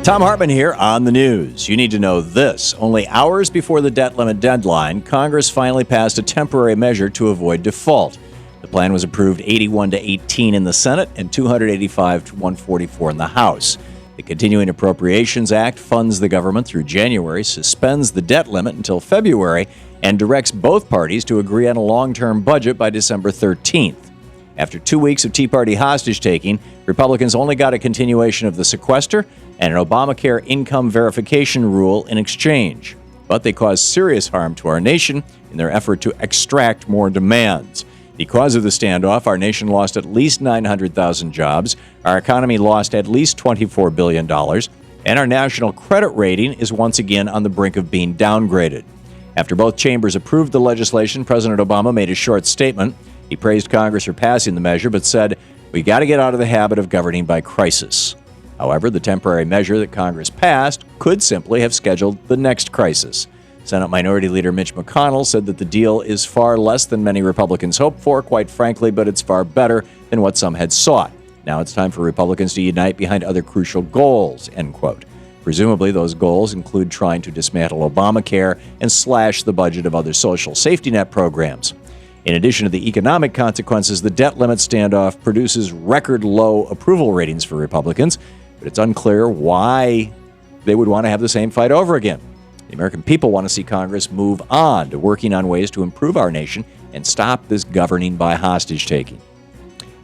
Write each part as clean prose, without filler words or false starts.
Thom Hartmann here on the news. You need to know this. Only hours before the debt limit deadline, Congress finally passed a temporary measure to avoid default. The plan was approved 81-18 in the Senate and 285-144 in the House. The Continuing Appropriations Act funds the government through January, suspends the debt limit until February, and directs both parties to agree on a long-term budget by December 13th. After 2 weeks of Tea Party hostage-taking, Republicans only got a continuation of the sequester and an Obamacare income verification rule in exchange. But they caused serious harm to our nation in their effort to extract more demands. Because of the standoff, our nation lost at least 900,000 jobs, our economy lost at least $24 billion, and our national credit rating is once again on the brink of being downgraded. After both chambers approved the legislation, President Obama made a short statement. He praised Congress for passing the measure, but said, "We got to get out of the habit of governing by crisis." However, the temporary measure that Congress passed could simply have scheduled the next crisis. Senate Minority Leader Mitch McConnell said that the deal is far less than many Republicans hoped for, quite frankly, but it's far better than what some had sought. Now it's time for Republicans to unite behind other crucial goals, end quote. Presumably, those goals include trying to dismantle Obamacare and slash the budget of other social safety net programs. In addition to the economic consequences, the debt limit standoff produces record low approval ratings for Republicans, but it's unclear why they would want to have the same fight over again. The American people want to see Congress move on to working on ways to improve our nation and stop this governing by hostage-taking.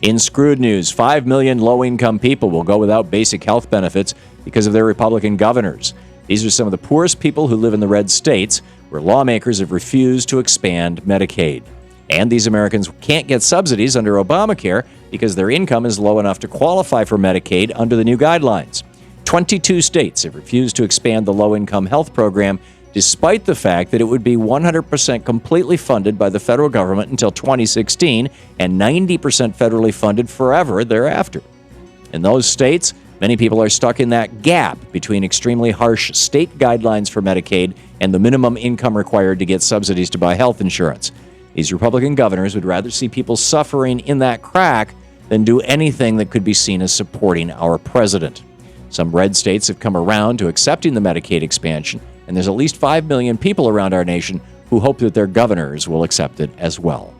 In screwed news, 5 million low-income people will go without basic health benefits because of their Republican governors. These are some of the poorest people who live in the red states, where lawmakers have refused to expand Medicaid. And these Americans can't get subsidies under Obamacare because their income is low enough to qualify for Medicaid under the new guidelines. 22 states have refused to expand the low-income health program, despite the fact that it would be 100% completely funded by the federal government until 2016 and 90% federally funded forever thereafter. In those states, many people are stuck in that gap between extremely harsh state guidelines for Medicaid and the minimum income required to get subsidies to buy health insurance. These Republican governors would rather see people suffering in that crack than do anything that could be seen as supporting our president. Some red states have come around to accepting the Medicaid expansion, and there's at least 5 million people around our nation who hope that their governors will accept it as well.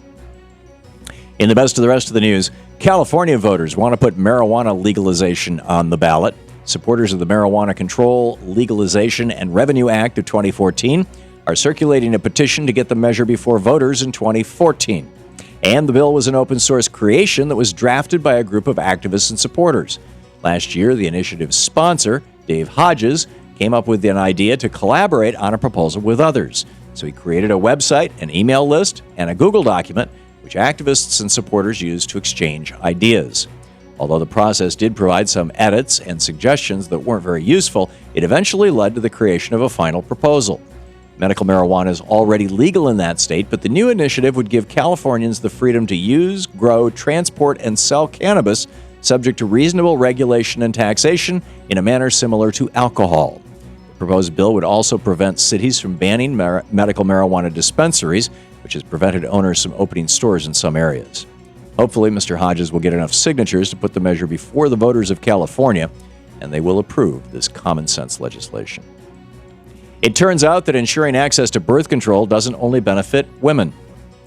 In the best of the rest of the news, California voters want to put marijuana legalization on the ballot. Supporters of the Marijuana Control, Legalization, and Revenue Act of 2014 are circulating a petition to get the measure before voters in 2014. And the bill was an open-source creation that was drafted by a group of activists and supporters. Last year, the initiative's sponsor, Dave Hodges, came up with an idea to collaborate on a proposal with others. So he created a website, an email list, and a Google document, which activists and supporters used to exchange ideas. Although the process did provide some edits and suggestions that weren't very useful, it eventually led to the creation of a final proposal. Medical marijuana is already legal in that state, but the new initiative would give Californians the freedom to use, grow, transport, and sell cannabis subject to reasonable regulation and taxation in a manner similar to alcohol. The proposed bill would also prevent cities from banning medical marijuana dispensaries, which has prevented owners from opening stores in some areas. Hopefully, Mr. Hodges will get enough signatures to put the measure before the voters of California, and they will approve this common-sense legislation. It turns out that ensuring access to birth control doesn't only benefit women.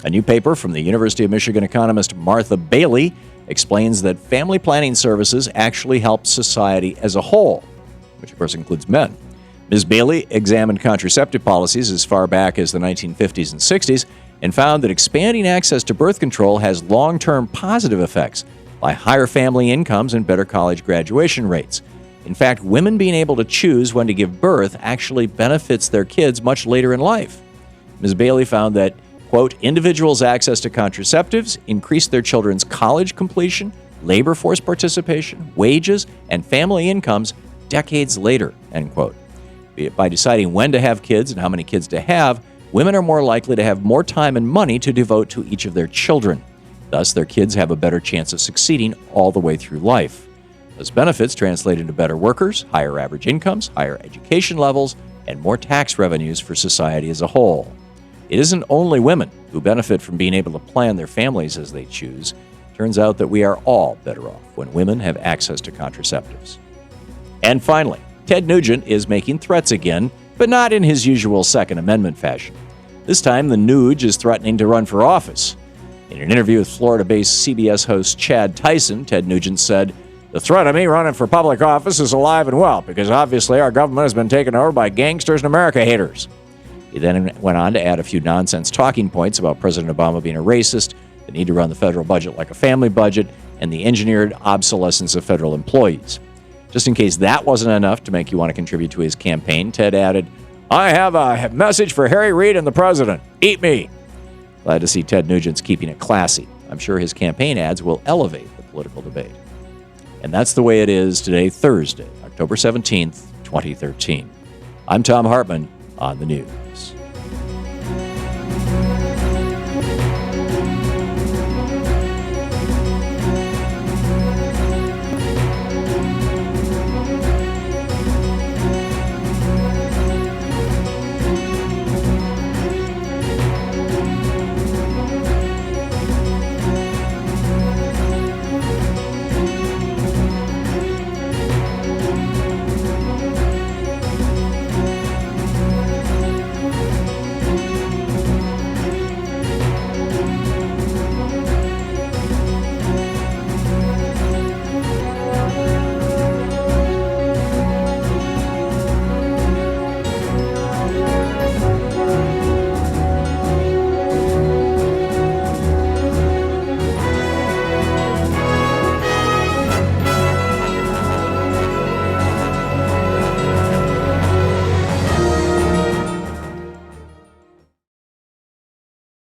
A new paper from the University of Michigan economist Martha Bailey explains that family planning services actually help society as a whole, which of course includes men. Ms. Bailey examined contraceptive policies as far back as the 1950s and 60s and found that expanding access to birth control has long-term positive effects, like higher family incomes and better college graduation rates. In fact, women being able to choose when to give birth actually benefits their kids much later in life. Ms. Bailey found that, quote, individuals' access to contraceptives increased their children's college completion, labor force participation, wages, and family incomes decades later, end quote. By deciding when to have kids and how many kids to have, women are more likely to have more time and money to devote to each of their children. Thus, their kids have a better chance of succeeding all the way through life. Those benefits translate into better workers, higher average incomes, higher education levels, and more tax revenues for society as a whole. It isn't only women who benefit from being able to plan their families as they choose. It turns out that we are all better off when women have access to contraceptives. And finally, Ted Nugent is making threats again, but not in his usual Second Amendment fashion. This time, the Nuge is threatening to run for office. In an interview with Florida-based CBS host Chad Tyson, Ted Nugent said, "The threat of me running for public office is alive and well, because obviously our government has been taken over by gangsters and America haters." He then went on to add a few nonsense talking points about President Obama being a racist, the need to run the federal budget like a family budget, and the engineered obsolescence of federal employees. Just in case that wasn't enough to make you want to contribute to his campaign, Ted added, "I have a message for Harry Reid and the president. Eat me." Glad to see Ted Nugent's keeping it classy. I'm sure his campaign ads will elevate the political debate. And that's the way it is today, Thursday, October 17th, 2013. I'm Thom Hartmann on the News.